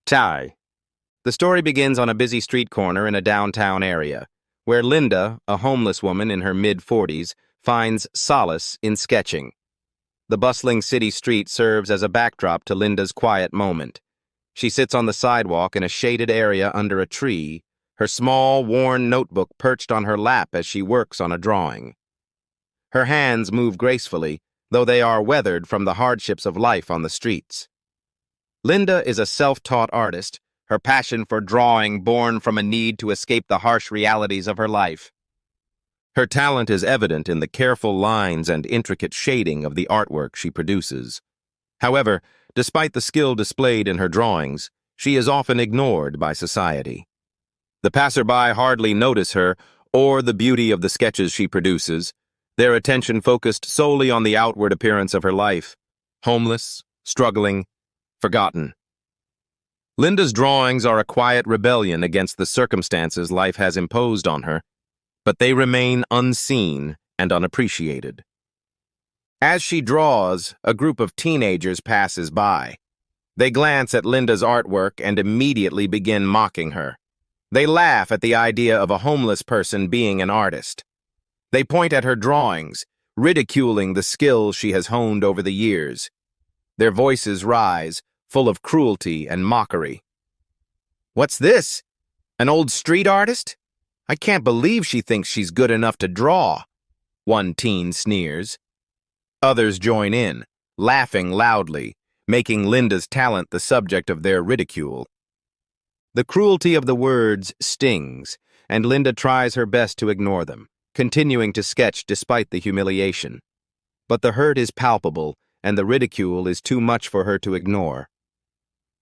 Tie. The story begins on a busy street corner in a downtown area, where Linda, a homeless woman in her mid-40s, finds solace in sketching. The bustling city street serves as a backdrop to Linda's quiet moment. She sits on the sidewalk in a shaded area under a tree, her small, worn notebook perched on her lap as she works on a drawing. Her hands move gracefully, though they are weathered from the hardships of life on the streets. Linda is a self-taught artist, her passion for drawing born from a need to escape the harsh realities of her life. Her talent is evident in the careful lines and intricate shading of the artwork she produces. However, despite the skill displayed in her drawings, she is often ignored by society. The passerby hardly notice her or the beauty of the sketches she produces, their attention focused solely on the outward appearance of her life, homeless, struggling, forgotten. Linda's drawings are a quiet rebellion against the circumstances life has imposed on her, but they remain unseen and unappreciated. As she draws, a group of teenagers passes by. They glance at Linda's artwork and immediately begin mocking her. They laugh at the idea of a homeless person being an artist. They point at her drawings, ridiculing the skills she has honed over the years. Their voices rise, full of cruelty and mockery. "What's this? An old street artist? I can't believe she thinks she's good enough to draw," one teen sneers. Others join in, laughing loudly, making Linda's talent the subject of their ridicule. The cruelty of the words stings, and Linda tries her best to ignore them, continuing to sketch despite the humiliation. But the hurt is palpable, and the ridicule is too much for her to ignore.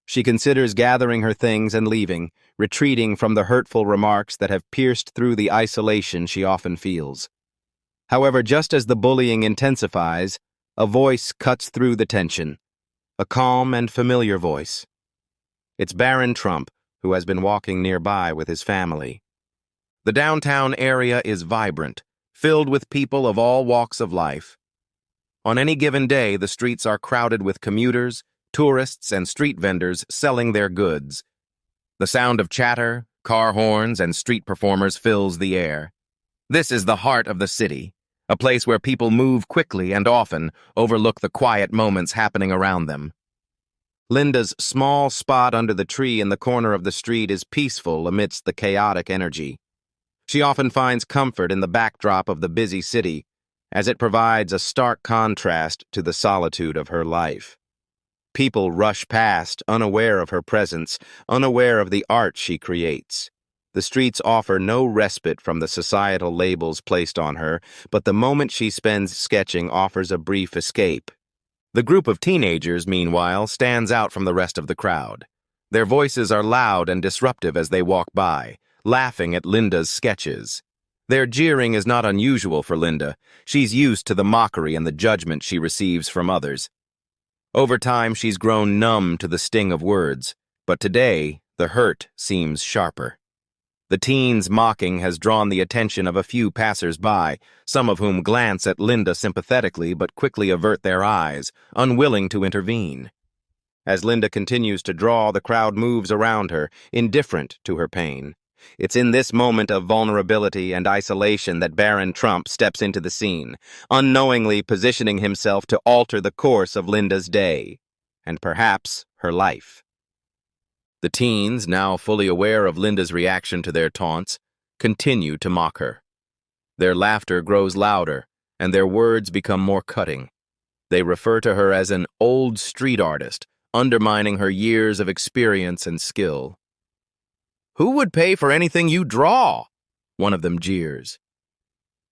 She considers gathering her things and leaving, retreating from the hurtful remarks that have pierced through the isolation she often feels. However, just as the bullying intensifies, a voice cuts through the tension, a calm and familiar voice. It's Barron, who has been walking nearby with his family. The downtown area is vibrant, filled with people of all walks of life. On any given day, the streets are crowded with commuters, tourists, and street vendors selling their goods. The sound of chatter, car horns, and street performers fills the air. This is the heart of the city, a place where people move quickly and often overlook the quiet moments happening around them. Linda's small spot under the tree in the corner of the street is peaceful amidst the chaotic energy. She often finds comfort in the backdrop of the busy city, as it provides a stark contrast to the solitude of her life. People rush past, unaware of her presence, unaware of the art she creates. The streets offer no respite from the societal labels placed on her, but the moment she spends sketching offers a brief escape. The group of teenagers, meanwhile, stands out from the rest of the crowd. Their voices are loud and disruptive as they walk by, laughing at Linda's sketches. Their jeering is not unusual for Linda. She's used to the mockery and the judgment she receives from others. Over time, she's grown numb to the sting of words, but today, the hurt seems sharper. The teens' mocking has drawn the attention of a few passers-by, some of whom glance at Linda sympathetically but quickly avert their eyes, unwilling to intervene. As Linda continues to draw, the crowd moves around her, indifferent to her pain. It's in this moment of vulnerability and isolation that Barron steps into the scene, unknowingly positioning himself to alter the course of Linda's day, and perhaps her life. The teens, now fully aware of Linda's reaction to their taunts, continue to mock her. Their laughter grows louder, and their words become more cutting. They refer to her as an old street artist, undermining her years of experience and skill. "Who would pay for anything you draw?" one of them jeers.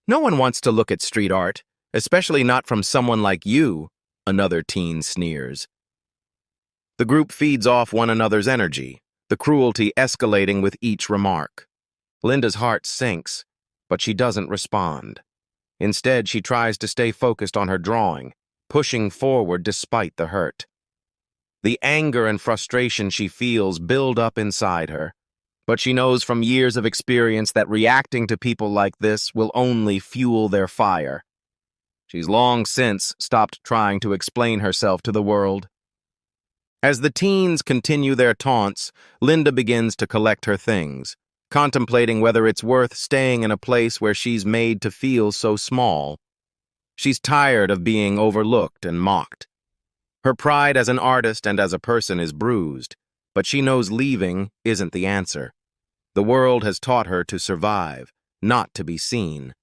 "No one wants to look at street art, especially not from someone like you," another teen sneers. The group feeds off one another's energy, the cruelty escalating with each remark. Linda's heart sinks, but she doesn't respond. Instead, she tries to stay focused on her drawing, pushing forward despite the hurt. The anger and frustration she feels build up inside her, but she knows from years of experience that reacting to people like this will only fuel their fire. She's long since stopped trying to explain herself to the world. As the teens continue their taunts, Linda begins to collect her things, contemplating whether it's worth staying in a place where she's made to feel so small. She's tired of being overlooked and mocked. Her pride as an artist and as a person is bruised, but she knows leaving isn't the answer. The world has taught her to survive, not to be seen.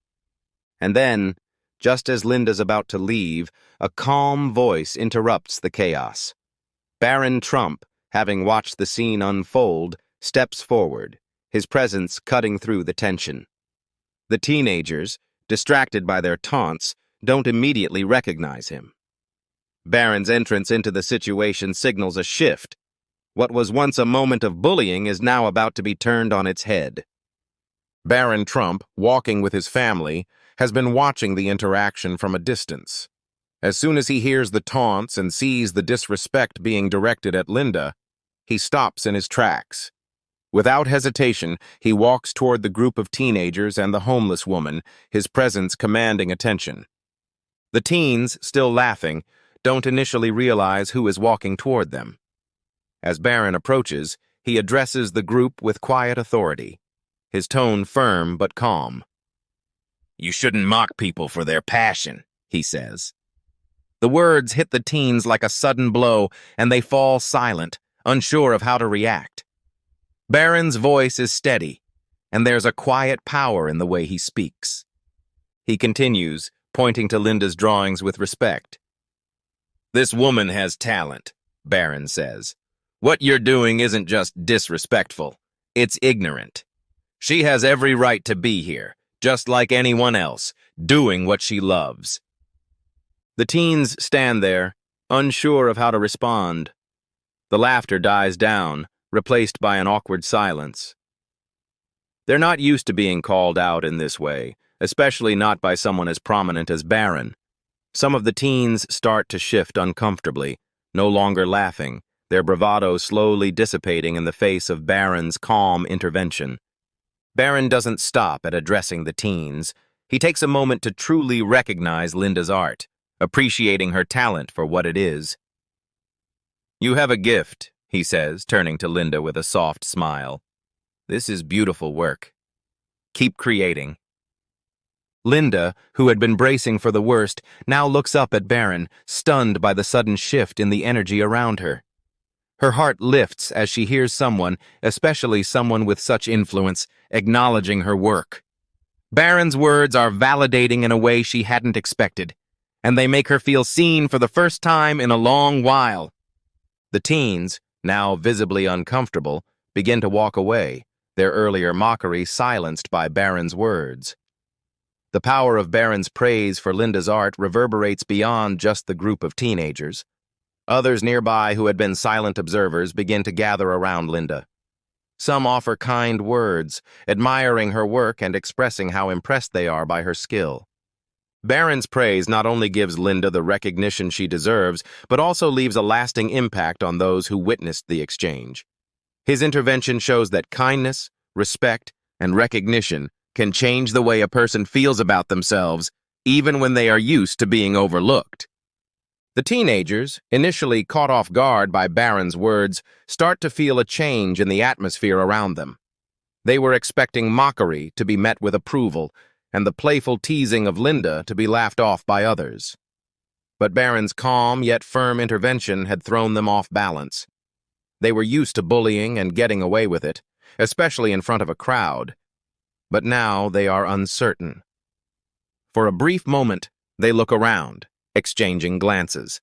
And then, just as Linda's about to leave, a calm voice interrupts the chaos. Barron Trump, having watched the scene unfold, steps forward, his presence cutting through the tension. The teenagers, distracted by their taunts, don't immediately recognize him. Barron's entrance into the situation signals a shift. What was once a moment of bullying is now about to be turned on its head. Barron Trump, walking with his family, has been watching the interaction from a distance. As soon as he hears the taunts and sees the disrespect being directed at Linda, he stops in his tracks. Without hesitation, he walks toward the group of teenagers and the homeless woman, his presence commanding attention. The teens, still laughing, don't initially realize who is walking toward them. As Barron approaches, he addresses the group with quiet authority, his tone firm but calm. "You shouldn't mock people for their passion," he says. The words hit the teens like a sudden blow, and they fall silent, unsure of how to react. Barron's voice is steady, and there's a quiet power in the way he speaks. He continues, pointing to Linda's drawings with respect. "This woman has talent," Barron says. "What you're doing isn't just disrespectful, it's ignorant. She has every right to be here, just like anyone else, doing what she loves." The teens stand there, unsure of how to respond. The laughter dies down, replaced by an awkward silence. They're not used to being called out in this way, especially not by someone as prominent as Barron. Some of the teens start to shift uncomfortably, no longer laughing, their bravado slowly dissipating in the face of Barron's calm intervention. Barron doesn't stop at addressing the teens. He takes a moment to truly recognize Linda's art, appreciating her talent for what it is. "You have a gift," he says, turning to Linda with a soft smile. "This is beautiful work. Keep creating." Linda, who had been bracing for the worst, now looks up at Barron, stunned by the sudden shift in the energy around her. Her heart lifts as she hears someone, especially someone with such influence, acknowledging her work. Barron's words are validating in a way she hadn't expected, and they make her feel seen for the first time in a long while. The teens, now visibly uncomfortable, begin to walk away, their earlier mockery silenced by Barron's words. The power of Barron's praise for Linda's art reverberates beyond just the group of teenagers. Others nearby who had been silent observers begin to gather around Linda. Some offer kind words, admiring her work and expressing how impressed they are by her skill. Barron's praise not only gives Linda the recognition she deserves, but also leaves a lasting impact on those who witnessed the exchange. His intervention shows that kindness, respect, and recognition can change the way a person feels about themselves, even when they are used to being overlooked. The teenagers, initially caught off guard by Barron's words, start to feel a change in the atmosphere around them. They were expecting mockery to be met with approval, and the playful teasing of Linda to be laughed off by others. But Barron's calm yet firm intervention had thrown them off balance. They were used to bullying and getting away with it, especially in front of a crowd. But now they are uncertain. For a brief moment, they look around, exchanging glances.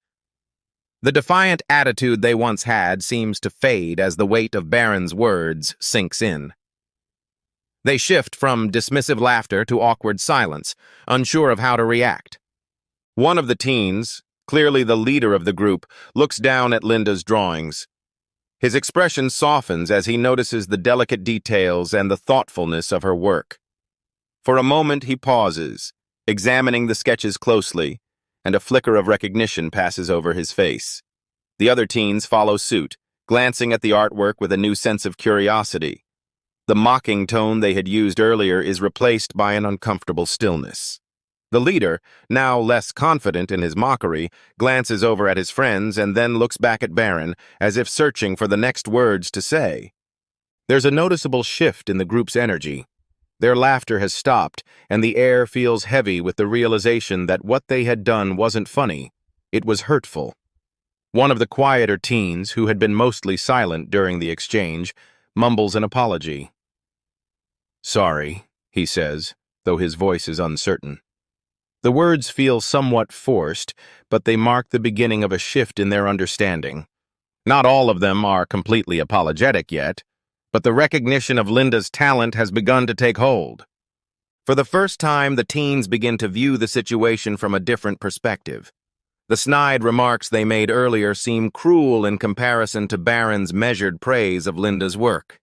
The defiant attitude they once had seems to fade as the weight of Barron's words sinks in. They shift from dismissive laughter to awkward silence, unsure of how to react. One of the teens, clearly the leader of the group, looks down at Linda's drawings. His expression softens as he notices the delicate details and the thoughtfulness of her work. For a moment he pauses, examining the sketches closely, and a flicker of recognition passes over his face. The other teens follow suit, glancing at the artwork with a new sense of curiosity. The mocking tone they had used earlier is replaced by an uncomfortable stillness. The leader, now less confident in his mockery, glances over at his friends and then looks back at Barron, as if searching for the next words to say. There's a noticeable shift in the group's energy. Their laughter has stopped, and the air feels heavy with the realization that what they had done wasn't funny. It was hurtful. One of the quieter teens, who had been mostly silent during the exchange, mumbles an apology. "Sorry," he says, though his voice is uncertain. The words feel somewhat forced, but they mark the beginning of a shift in their understanding. Not all of them are completely apologetic yet, but the recognition of Linda's talent has begun to take hold. For the first time, the teens begin to view the situation from a different perspective. The snide remarks they made earlier seem cruel in comparison to Barron's measured praise of Linda's work.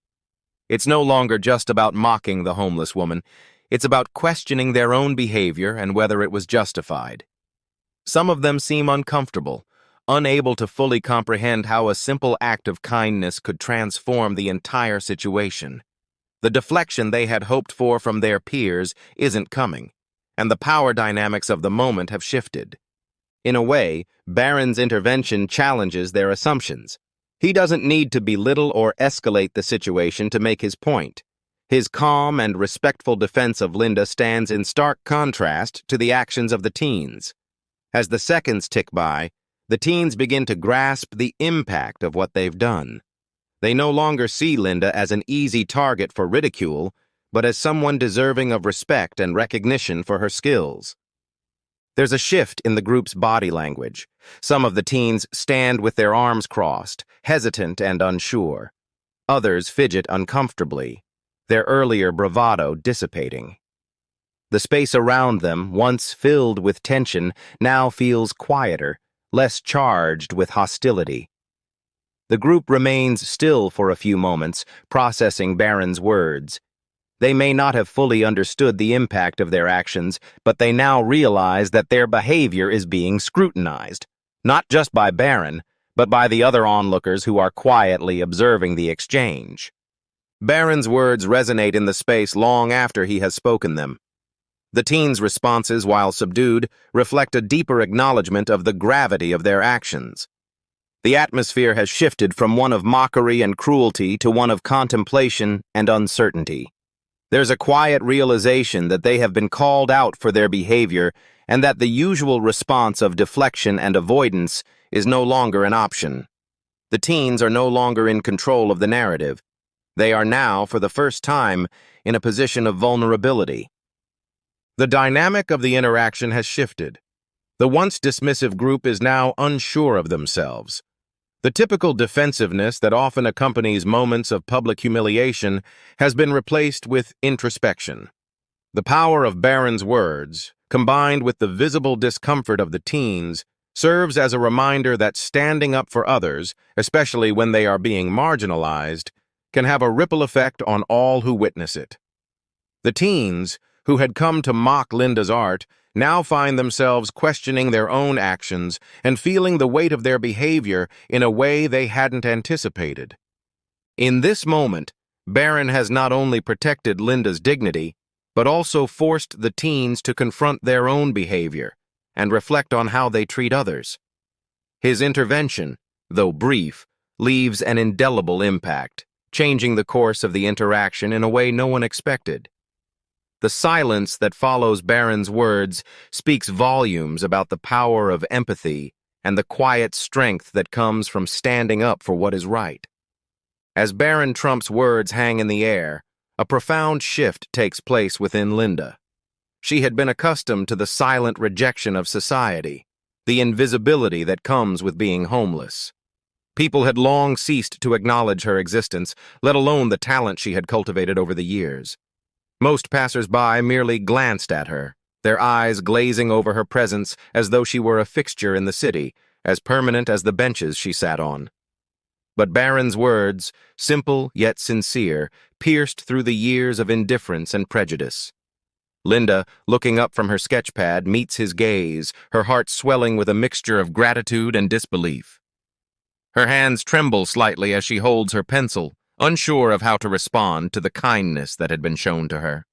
It's no longer just about mocking the homeless woman. It's about questioning their own behavior and whether it was justified. Some of them seem uncomfortable, unable to fully comprehend how a simple act of kindness could transform the entire situation. The deflection they had hoped for from their peers isn't coming, and the power dynamics of the moment have shifted. In a way, Barron's intervention challenges their assumptions. He doesn't need to belittle or escalate the situation to make his point. His calm and respectful defense of Linda stands in stark contrast to the actions of the teens. As the seconds tick by, the teens begin to grasp the impact of what they've done. They no longer see Linda as an easy target for ridicule, but as someone deserving of respect and recognition for her skills. There's a shift in the group's body language. Some of the teens stand with their arms crossed, hesitant and unsure. Others fidget uncomfortably, their earlier bravado dissipating. The space around them, once filled with tension, now feels quieter, less charged with hostility. The group remains still for a few moments, processing Barron's words. They may not have fully understood the impact of their actions, but they now realize that their behavior is being scrutinized, not just by Barron, but by the other onlookers who are quietly observing the exchange. Barron's words resonate in the space long after he has spoken them. The teens' responses, while subdued, reflect a deeper acknowledgement of the gravity of their actions. The atmosphere has shifted from one of mockery and cruelty to one of contemplation and uncertainty. There's a quiet realization that they have been called out for their behavior and that the usual response of deflection and avoidance is no longer an option. The teens are no longer in control of the narrative. They are now, for the first time, in a position of vulnerability. The dynamic of the interaction has shifted. The once dismissive group is now unsure of themselves. The typical defensiveness that often accompanies moments of public humiliation has been replaced with introspection. The power of Barron's words, combined with the visible discomfort of the teens, serves as a reminder that standing up for others, especially when they are being marginalized, can have a ripple effect on all who witness it. The teens, who had come to mock Linda's art, now find themselves questioning their own actions and feeling the weight of their behavior in a way they hadn't anticipated. In this moment, Barron has not only protected Linda's dignity, but also forced the teens to confront their own behavior and reflect on how they treat others. His intervention, though brief, leaves an indelible impact, changing the course of the interaction in a way no one expected. The silence that follows Barron's words speaks volumes about the power of empathy and the quiet strength that comes from standing up for what is right. As Barron Trump's words hang in the air, a profound shift takes place within Linda. She had been accustomed to the silent rejection of society, the invisibility that comes with being homeless. People had long ceased to acknowledge her existence, let alone the talent she had cultivated over the years. Most passers-by merely glanced at her, their eyes glazing over her presence as though she were a fixture in the city, as permanent as the benches she sat on. But Barron's words, simple yet sincere, pierced through the years of indifference and prejudice. Linda, looking up from her sketchpad, meets his gaze, her heart swelling with a mixture of gratitude and disbelief. Her hands tremble slightly as she holds her pencil, unsure of how to respond to the kindness that had been shown to her.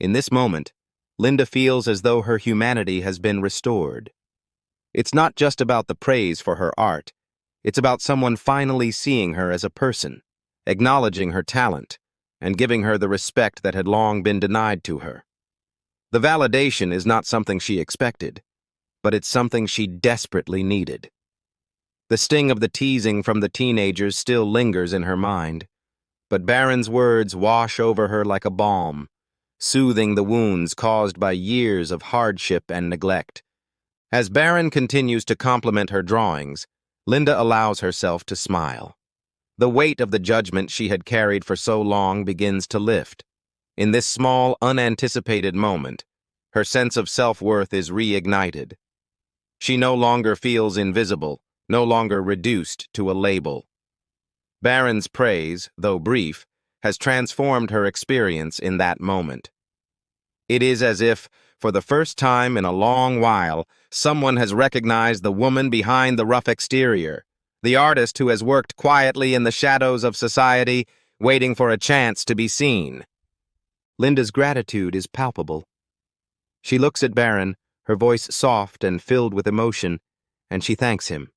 In this moment, Linda feels as though her humanity has been restored. It's not just about the praise for her art. It's about someone finally seeing her as a person, acknowledging her talent, and giving her the respect that had long been denied to her. The validation is not something she expected, but it's something she desperately needed. The sting of the teasing from the teenagers still lingers in her mind, but Barron's words wash over her like a balm, soothing the wounds caused by years of hardship and neglect. As Barron continues to compliment her drawings, Linda allows herself to smile. The weight of the judgment she had carried for so long begins to lift. In this small, unanticipated moment, her sense of self-worth is reignited. She no longer feels invisible, no longer reduced to a label. Barron's praise, though brief, has transformed her experience in that moment. It is as if, for the first time in a long while, someone has recognized the woman behind the rough exterior, the artist who has worked quietly in the shadows of society, waiting for a chance to be seen. Linda's gratitude is palpable. She looks at Barron, her voice soft and filled with emotion, and she thanks him.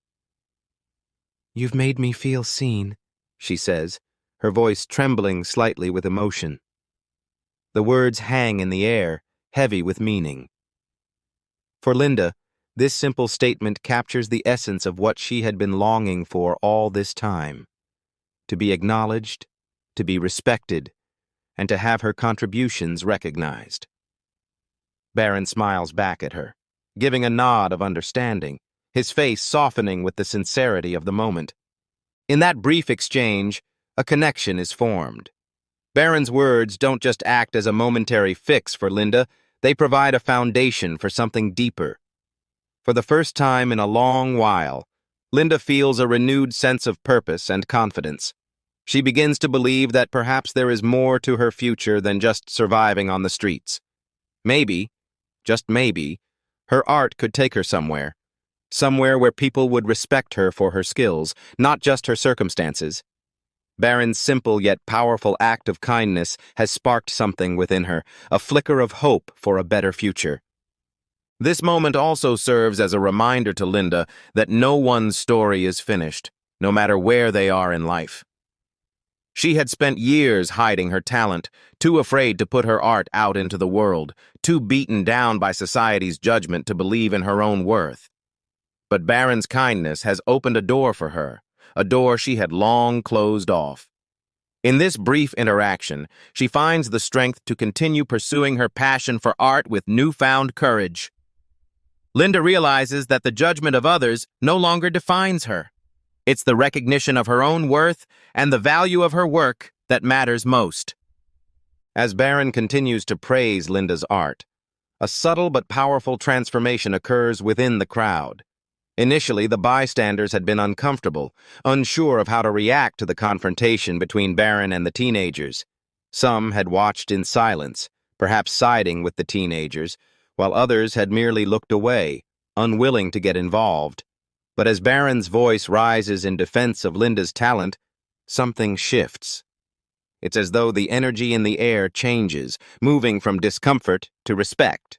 "You've made me feel seen," she says, her voice trembling slightly with emotion. The words hang in the air, heavy with meaning. For Linda, this simple statement captures the essence of what she had been longing for all this time: to be acknowledged, to be respected, and to have her contributions recognized. Barron smiles back at her, giving a nod of understanding, his face softening with the sincerity of the moment. In that brief exchange, a connection is formed. Barron's words don't just act as a momentary fix for Linda, they provide a foundation for something deeper. For the first time in a long while, Linda feels a renewed sense of purpose and confidence. She begins to believe that perhaps there is more to her future than just surviving on the streets. Maybe, just maybe, her art could take her somewhere where people would respect her for her skills, not just her circumstances. Barron's simple yet powerful act of kindness has sparked something within her, a flicker of hope for a better future. This moment also serves as a reminder to Linda that no one's story is finished, no matter where they are in life. She had spent years hiding her talent, too afraid to put her art out into the world, too beaten down by society's judgment to believe in her own worth. But Barron's kindness has opened a door for her, a door she had long closed off. In this brief interaction, she finds the strength to continue pursuing her passion for art with newfound courage. Linda realizes that the judgment of others no longer defines her. It's the recognition of her own worth and the value of her work that matters most. As Barron continues to praise Linda's art, a subtle but powerful transformation occurs within the crowd. Initially, the bystanders had been uncomfortable, unsure of how to react to the confrontation between Barron and the teenagers. Some had watched in silence, perhaps siding with the teenagers, while others had merely looked away, unwilling to get involved. But as Barron's voice rises in defense of Linda's talent, something shifts. It's as though the energy in the air changes, moving from discomfort to respect.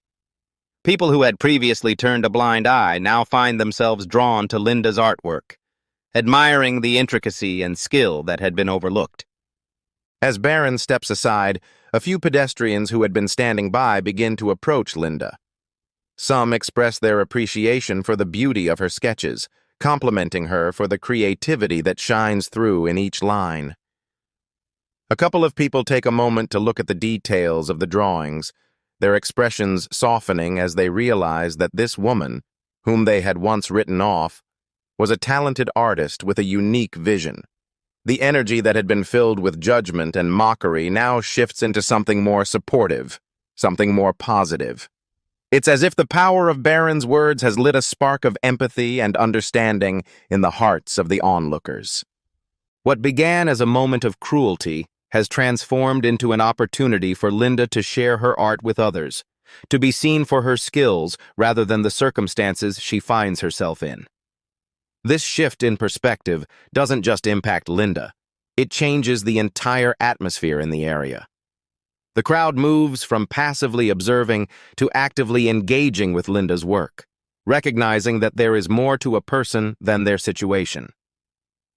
People who had previously turned a blind eye now find themselves drawn to Linda's artwork, admiring the intricacy and skill that had been overlooked. As Barron steps aside, a few pedestrians who had been standing by begin to approach Linda. Some express their appreciation for the beauty of her sketches, complimenting her for the creativity that shines through in each line. A couple of people take a moment to look at the details of the drawings, their expressions softening as they realize that this woman, whom they had once written off, was a talented artist with a unique vision. The energy that had been filled with judgment and mockery now shifts into something more supportive, something more positive. It's as if the power of Barron's words has lit a spark of empathy and understanding in the hearts of the onlookers. What began as a moment of cruelty has transformed into an opportunity for Linda to share her art with others, to be seen for her skills rather than the circumstances she finds herself in. This shift in perspective doesn't just impact Linda, it changes the entire atmosphere in the area. The crowd moves from passively observing to actively engaging with Linda's work, recognizing that there is more to a person than their situation.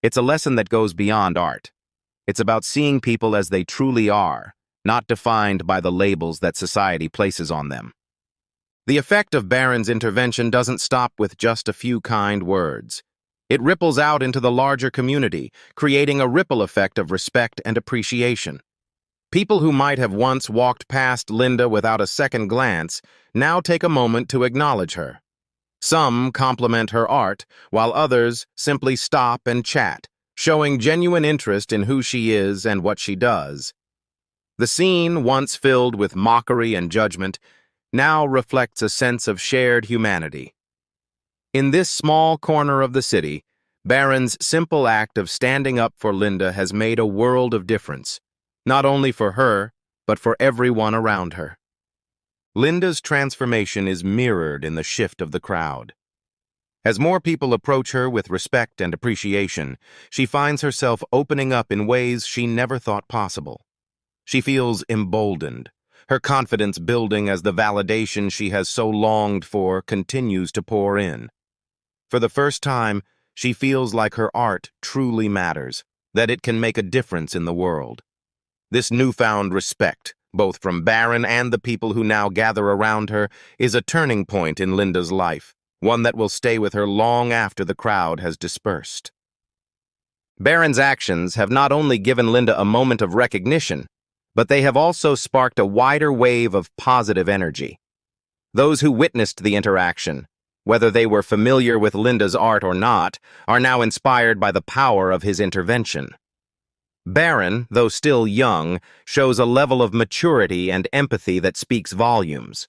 It's a lesson that goes beyond art. It's about seeing people as they truly are, not defined by the labels that society places on them. The effect of Barron's intervention doesn't stop with just a few kind words. It ripples out into the larger community, creating a ripple effect of respect and appreciation. People who might have once walked past Linda without a second glance now take a moment to acknowledge her. Some compliment her art, while others simply stop and chat, showing genuine interest in who she is and what she does. The scene, once filled with mockery and judgment, now reflects a sense of shared humanity. In this small corner of the city, Barron's simple act of standing up for Linda has made a world of difference, not only for her, but for everyone around her. Linda's transformation is mirrored in the shift of the crowd. As more people approach her with respect and appreciation, she finds herself opening up in ways she never thought possible. She feels emboldened, her confidence building as the validation she has so longed for continues to pour in. For the first time, she feels like her art truly matters, that it can make a difference in the world. This newfound respect, both from Barron and the people who now gather around her, is a turning point in Linda's life, one that will stay with her long after the crowd has dispersed. Barron's actions have not only given Linda a moment of recognition, but they have also sparked a wider wave of positive energy. Those who witnessed the interaction, whether they were familiar with Linda's art or not, are now inspired by the power of his intervention. Barron, though still young, shows a level of maturity and empathy that speaks volumes.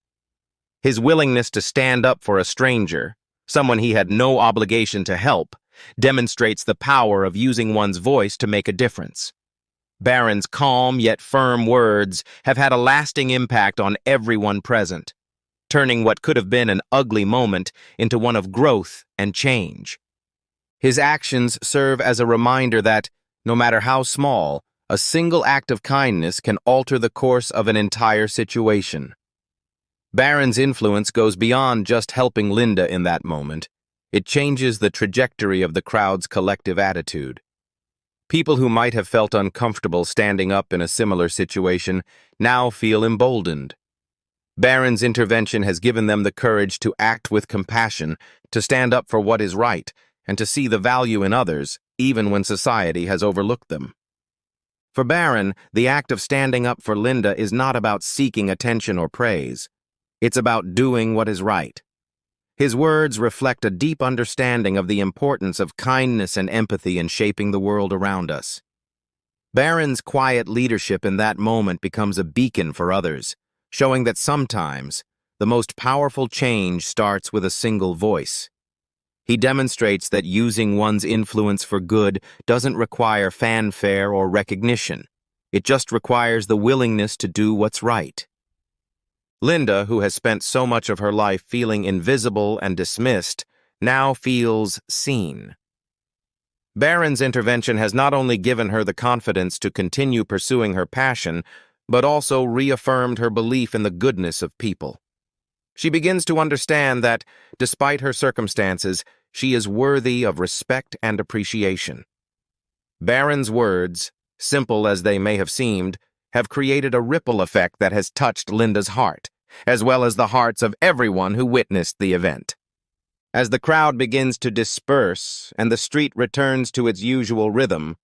His willingness to stand up for a stranger, someone he had no obligation to help, demonstrates the power of using one's voice to make a difference. Barron's calm yet firm words have had a lasting impact on everyone present, turning what could have been an ugly moment into one of growth and change. His actions serve as a reminder that, no matter how small, a single act of kindness can alter the course of an entire situation. Barron's influence goes beyond just helping Linda in that moment. It changes the trajectory of the crowd's collective attitude. People who might have felt uncomfortable standing up in a similar situation now feel emboldened. Barron's intervention has given them the courage to act with compassion, to stand up for what is right, and to see the value in others, even when society has overlooked them. For Barron, the act of standing up for Linda is not about seeking attention or praise. It's about doing what is right. His words reflect a deep understanding of the importance of kindness and empathy in shaping the world around us. Barron's quiet leadership in that moment becomes a beacon for others, showing that sometimes the most powerful change starts with a single voice. He demonstrates that using one's influence for good doesn't require fanfare or recognition. It just requires the willingness to do what's right. Linda, who has spent so much of her life feeling invisible and dismissed, now feels seen. Barron's intervention has not only given her the confidence to continue pursuing her passion, but also reaffirmed her belief in the goodness of people. She begins to understand that, despite her circumstances, she is worthy of respect and appreciation. Barron's words, simple as they may have seemed, have created a ripple effect that has touched Linda's heart, as well as the hearts of everyone who witnessed the event. As the crowd begins to disperse and the street returns to its usual rhythm,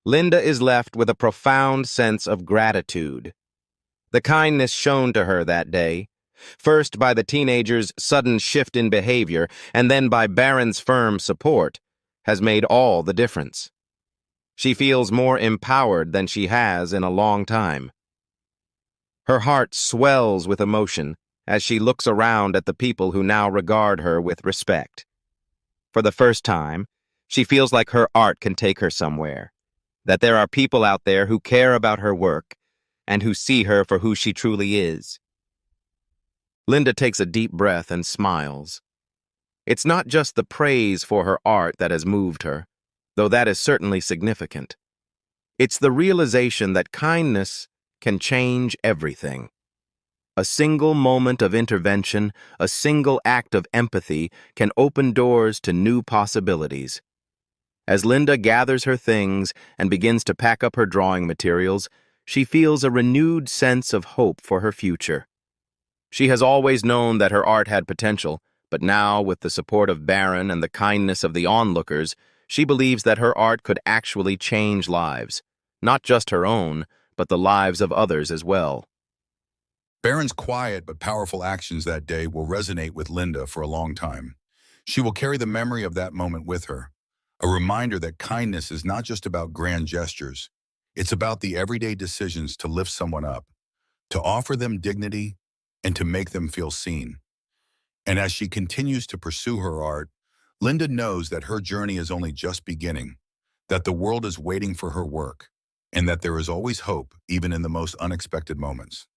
Linda is left with a profound sense of gratitude. The kindness shown to her that day, first by the teenager's sudden shift in behavior and then by Barron's firm support, has made all the difference. She feels more empowered than she has in a long time. Her heart swells with emotion as she looks around at the people who now regard her with respect. For the first time, she feels like her art can take her somewhere, that there are people out there who care about her work and who see her for who she truly is. Linda takes a deep breath and smiles. It's not just the praise for her art that has moved her, though that is certainly significant. It's the realization that kindness can change everything. A single moment of intervention, a single act of empathy can open doors to new possibilities. As Linda gathers her things and begins to pack up her drawing materials, she feels a renewed sense of hope for her future. She has always known that her art had potential, but now, with the support of Barron and the kindness of the onlookers, she believes that her art could actually change lives. Not just her own, but the lives of others as well. Barron's quiet but powerful actions that day will resonate with Linda for a long time. She will carry the memory of that moment with her, a reminder that kindness is not just about grand gestures. It's about the everyday decisions to lift someone up, to offer them dignity, and to make them feel seen. And as she continues to pursue her art, Linda knows that her journey is only just beginning, that the world is waiting for her work, and that there is always hope, even in the most unexpected moments.